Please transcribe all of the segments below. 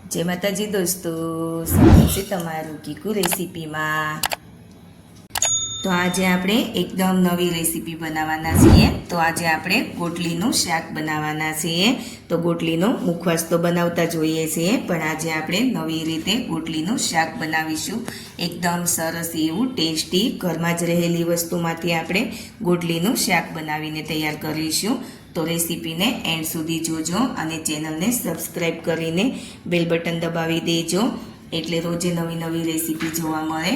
जय माताजी दोस्तों, स्वागत है तमारू कीकू रेसिपी में। तो आज आपणे एकदम नवी रेसिपी बनावाना छीए। तो आज आपणे गोटलीनुं शाक बनावाना छीए। तो गोटलीनो मुखवास तो बनावता ज होईए छीए, पण आज आपणे नवी रीते गोटलीनुं शाक बनावीशुं। एकदम सरस एवुं टेस्टी घरमां ज रहेली वस्तुमांथी आपणे गोटलीनुं शाक बनावीने तैयार करीशुं। तो रेसिपी ने एंड सुधी जोजो अने चेनल ने सब्सक्राइब करीने बेल बटन दबावी देजो, एटले रोजे नवी नवी रेसिपी जोवा मळे।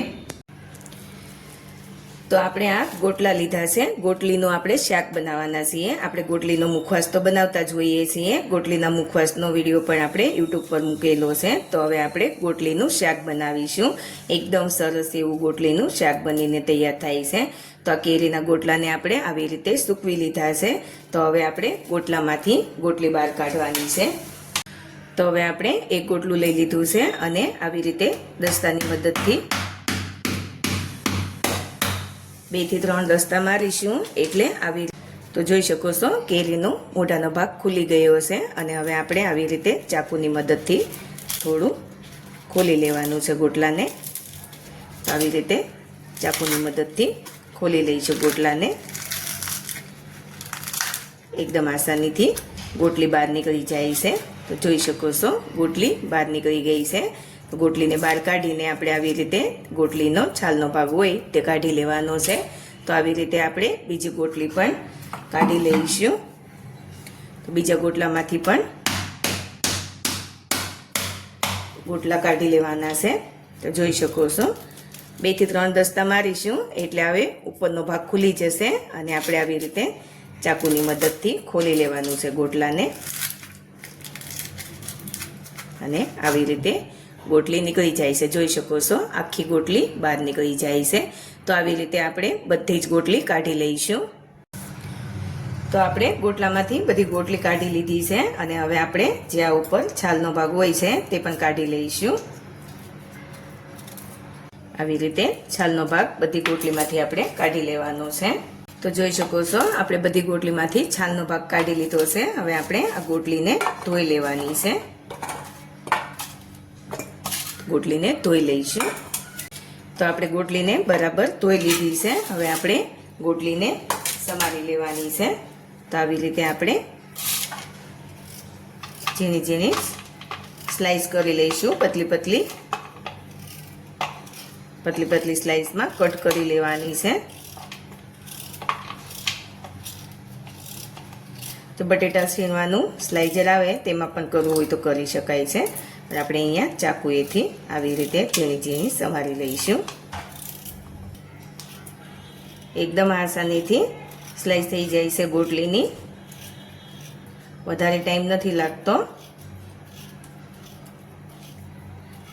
तो आपणे आ गोटला लीधा छे। गोटलीनो आपणे शाक बनाववाना छीए। आपणे गोटलीनो मुखवास तो बनावता ज होईए छीए। गोटलीना मुखवासनो विडियो पण आपणे YouTube पर मूकेलो छे। तो हवे आपणे गोटलीनुं शाक बनावीशुं। एकदम सरस एवुं गोटलीनुं शाक बनीने तैयार थाय छे। तो आ केरीना गोटलाने आपणे आवी रीते सूकवी लीधा छे। तो हवे आपणे गोटलामांथी गोटली बहार काढवानी छे। तो हवे आपणे एक गोटલું લઈ લીધું છે અને આવી રીતે દસ્તાની મદદથી 2 થી 3 દસ્તા મારીશું, એટલે આવી તો જોઈ શકો છો કેરીનો મોઢાનો ભાગ ખુલી ગયો છે અને હવે આપણે આવી રીતે ચાકુની મદદથી થોડું ખોલી લેવાનું છે ગોટલાને। આવી રીતે ચાકુની મદદથી खोली लईशुं गोटलाने। एकदम आसानी थी गोटली बहार निकली जाए छे। तो जोई शको छो गोटली बहार निकली गई है। तो गोटली ने बहार काढीने आपणे आवी रीते गोटलीनो छालनो भाग होय ते काढी लेवानो छे। तो आवी रीते आपणे बीजी गोटली पण काढी लईशुं। तो बीजा गोटलामांथी पण गोटला काढी लेवाना छे। तो जोई शको छो 2 થી 3 દસ્તા મારીશું, એટલે હવે ઉપરનો ભાગ ખુલી જશે અને આપણે આવી રીતે ચાકુની મદદથી ખોલી લેવાનું છે ગોટલાને અને આવી રીતે ગોટલી નીકળી જાય છે। જોઈ શકો છો આખી ગોટલી બહાર નીકળી જાય છે। તો આવી રીતે આપણે બધી જ ગોટલી કાઢી લઈશું। તો આપણે ગોટલામાંથી બધી ગોટલી કાઢી લીધી છે અને હવે આપણે જે આ ઉપર છાલનો ભાગ હોય છે તે પણ કાઢી લઈશું। આવી રીતે છાલનો ભાગ બધી ગોટલીમાંથી આપણે કાઢી લેવાનો છે। તો જોઈ શકો છો આપણે બધી ગોટલીમાંથી છાલનો ભાગ કાઢી લીધો છે। હવે આપણે આ ગોટલીને ધોઈ લેવાની છે। ગોટલીને ધોઈ લઈશું। તો આપણે ગોટલીને બરાબર ધોઈ લીધી છે। હવે આપણે ગોટલીને સમારી લેવાની છે। તો આવી રીતે આપણે ઝીણી ઝીણી સ્લાઈસ કરી લઈશું। પતલી पतली स्लाइस में कट करी लेवानी है। तो बटेटा शीणवानुं स्लाइजर आवे तेमां पण करवुं होय तो करी शकाय छे, पण आपणे अहींया चाकुएथी आवी रीते झीणी झीणी समारी लईशुं। एकदम आसानीथी स्लाइस थई जाय छे गोटलीनी, वधारे टाइम नथी लागतो।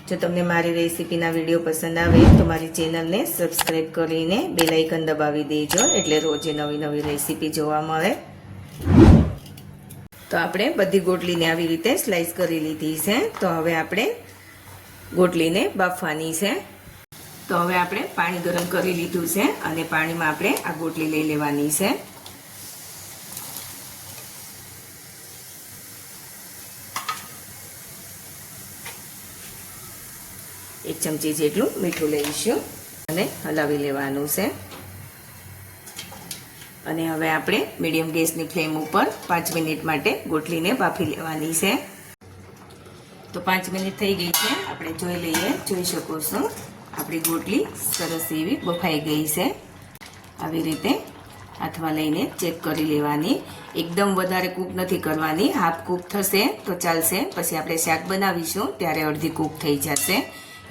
जो तमने मारी रेसिपीना विडियो पसंद आवे तो मारी चेनल ने सब्सक्राइब करीने बेल आइकन दबावी देजो, एटले रोजे नवी नवी रेसिपी जोवा मळे। तो आपणे बधी गोटलीने आवी रीते स्लाइस करी लीधी छे। तो हवे आपणे गोटलीने बाफवानी छे। तो हवे आपणे पाणी गरम करी लीधुं छे अने पाणीमां आपणे आ गोटली लई लेवानी छे। एक चमची जेटલું મીઠું લઈશું અને હલાવી લેવાનું છે। અને હવે આપણે મીડિયમ ગેસની ફ્લેમ ઉપર 5 મિનિટ માટે ગોટલીને બાફી લેવાની છે। તો 5 મિનિટ થઈ ગઈ છે, આપણે જોઈ લઈએ। જોઈ શકો છો આપણી ગોટલી સરસ એવી બફાઈ ગઈ છે। આવી રીતે હાથમાં લઈને ચેક કરી લેવાની। એકદમ વધારે કૂક નથી કરવાની, હાફ કૂક થશે તો ચાલશે। પછી આપણે શાક બનાવીશું ત્યારે અડધી કૂક થઈ જશે,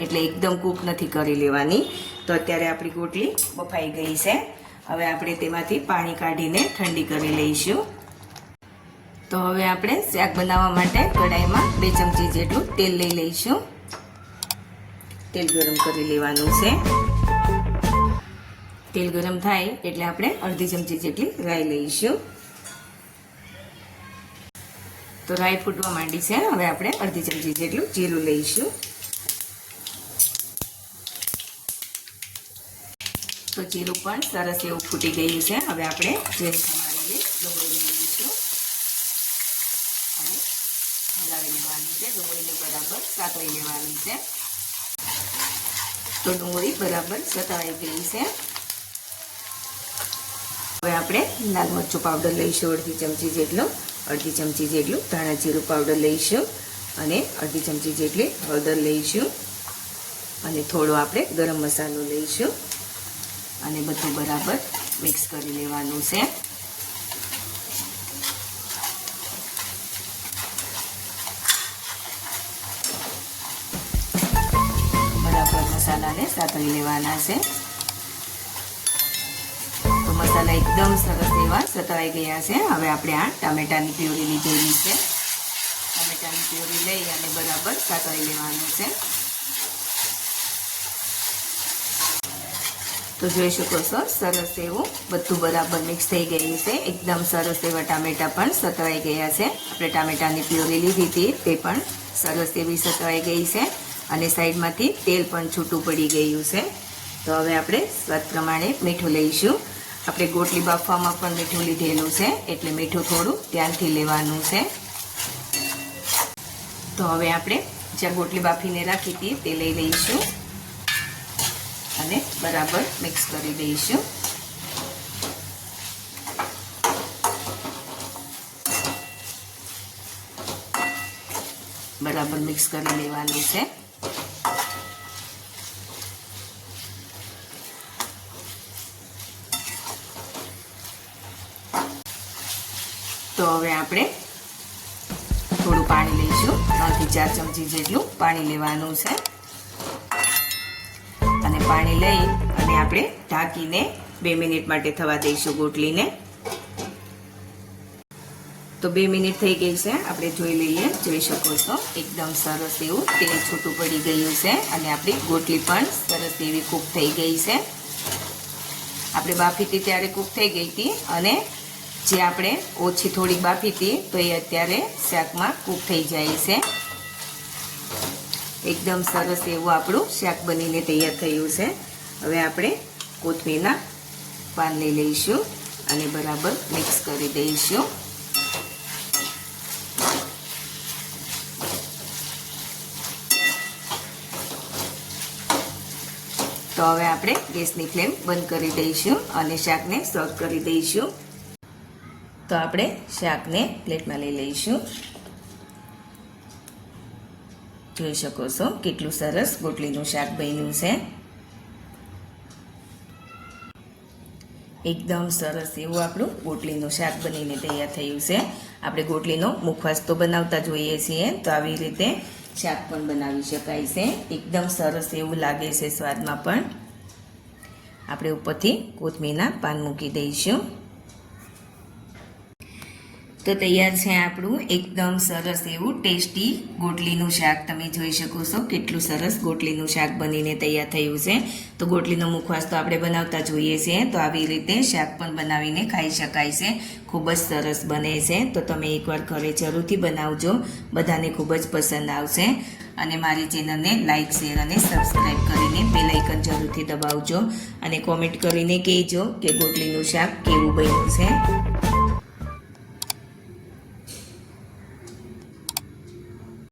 એટલે એકદમ કૂક નથી કરી લેવાની। તો અત્યારે આપણી ગોટલી બફાઈ ગઈ છે। હવે આપણે તેમાંથી પાણી કાઢીને ઠંડી કરી લઈશું। તો હવે આપણે શાક બનાવવા માટે કઢાઈમાં 2 ચમચી જેટલું તેલ લઈ લઈશું। તેલ ગરમ કરી લેવાનું છે। તેલ ગરમ થાય એટલે આપણે અડધી ચમચી જેટલી રાઈ લઈશું। તો રાઈ ફૂટવા માંડી છે। હવે આપણે અડધી ચમચી જેટલું જીરું લઈશું। तो जीरू पण सरस एवं फूटी गयुं छे। हवे आपणे झीणी समारेली डુંગળી લઈશું અને હલાવી લેવાની રીતે ડુંગળીને બરાબર સાતળી લેવાની છે. તો ડુંગળી બરાબર સતળાઈ ગઈ છે. હવે આપણે લાલ મરચું પાવડર લઈશું અડધી ચમચી જેટલું ધાણા જીરું પાવડર લઈશું અને અડધી ચમચી જેટલી હળદર લઈશું અને થોડો આપણે ગરમ મસાલો લઈશું અને બધું બરાબર મિક્સ કરી લેવાનું છે. બરાબર મસાલાને સાતળી લેવાના છે. તો મસાલા એકદમ સરસ એવા સતળાઈ ગયા છે. હવે આપણે આ ટામેટાની પ્યુરી લીધેલી છે. ટામેટાની પ્યુરી લઈ અને બરાબર સાતળી લેવાનું છે. તો જોઈ શકો છો સરસ એવું બધું બરાબર મિક્સ થઈ ગયું છે. એકદમ સરસ એવા ટામેટા પણ સતળાઈ ગયા છે. આપણે ટામેટાની પ્યુરી લીધી હતી તે પણ સરસ એવી સતળાઈ ગઈ છે અને સાઈડમાંથી તેલ પણ છૂટું પડી ગયું છે. તો હવે આપણે સ્વાદ પ્રમાણે મીઠું લઈશું. આપણે ગોટલી બાફવામાં પણ મીઠું લીધેલું છે એટલે મીઠું થોડું ધ્યાનથી લેવાનું છે. તો હવે આપણે જ્યાં ગોટલી બાફીને રાખી હતી તે લઈ લઈશું અને બરાબર મિક્સ કરી દઈશું. બરાબર મિક્સ કરી લેવાનું છે. તો હવે આપણે થોડું પાણી લઈશું. 3 થી 4 ચમચી જેટલું પાણી લેવાનું છે અને પાણી લઈ અને આપણે ઢાંકીને 2 મિનિટ માટે થવા દઈશું ગોટલીને. તો 2 મિનિટ થઈ ગઈ છે. આપણે જોઈ લઈએ. જોઈ શકો છો એકદમ સરસ એવું તેલ છૂટું પડી ગયું છે અને આપણી ગોટલી પણ સરસ એવી કૂક થઈ ગઈ છે. આપણે બાફી હતી ત્યારે કૂક થઈ ગઈ હતી અને જે આપણે ઓછી થોડીક બાફી હતી તો એ અત્યારે શાકમાં કૂક થઈ જાય છે. એકદમ સરસ એવું આપણું શાક બનીને તૈયાર થયું છે. હવે આપણે કોથમીરના પાન લઈ લઈશું અને બરાબર મિક્સ કરી દઈશું. તો હવે આપણે ગેસની ફ્લેમ બંધ કરી દઈશું અને શાકને સર્વ કરી દઈશું. તો આપણે શાકને પ્લેટમાં લઈ લઈશું. જોઈ શકો છો કેટલું સરસ ગોટલીનું શાક બન્યું છે. એકદમ સરસ એવું આપણું ગોટલીનું શાક બનીને તૈયાર થયું છે. આપણે ગોટલીનો મુખવાસ તો બનાવતા જોઈએ છીએ તો આવી રીતે શાક પણ બનાવી શકાય છે. એકદમ સરસ એવું લાગે છે સ્વાદમાં પણ. આપણે ઉપરથી કોથમીરના પાન મૂકી દઈશું. તો તૈયાર છે આપણું એકદમ સરસ એવું ટેસ્ટી ગોટલીનું શાક. તમે જોઈ શકો છો કેટલું સરસ ગોટલીનું શાક બનીને તૈયાર થયું છે. તો ગોટલીનો મુખવાસ તો આપણે બનાવતા જોઈએ છીએ તો આવી રીતે શાક પણ બનાવીને ખાઈ શકાય છે. ખૂબ જ સરસ બને છે. તો તમે એકવાર ઘરે જરૂરથી બનાવજો. બધાને ખૂબ જ પસંદ આવશે. અને મારી ચેનલને લાઇક શેર અને સબસ્ક્રાઈબ કરીને બેલ આઇકન જરૂરથી દબાવજો અને કોમેન્ટ કરીને કહેજો કે ગોટલીનું શાક કેવું બન્યું છે.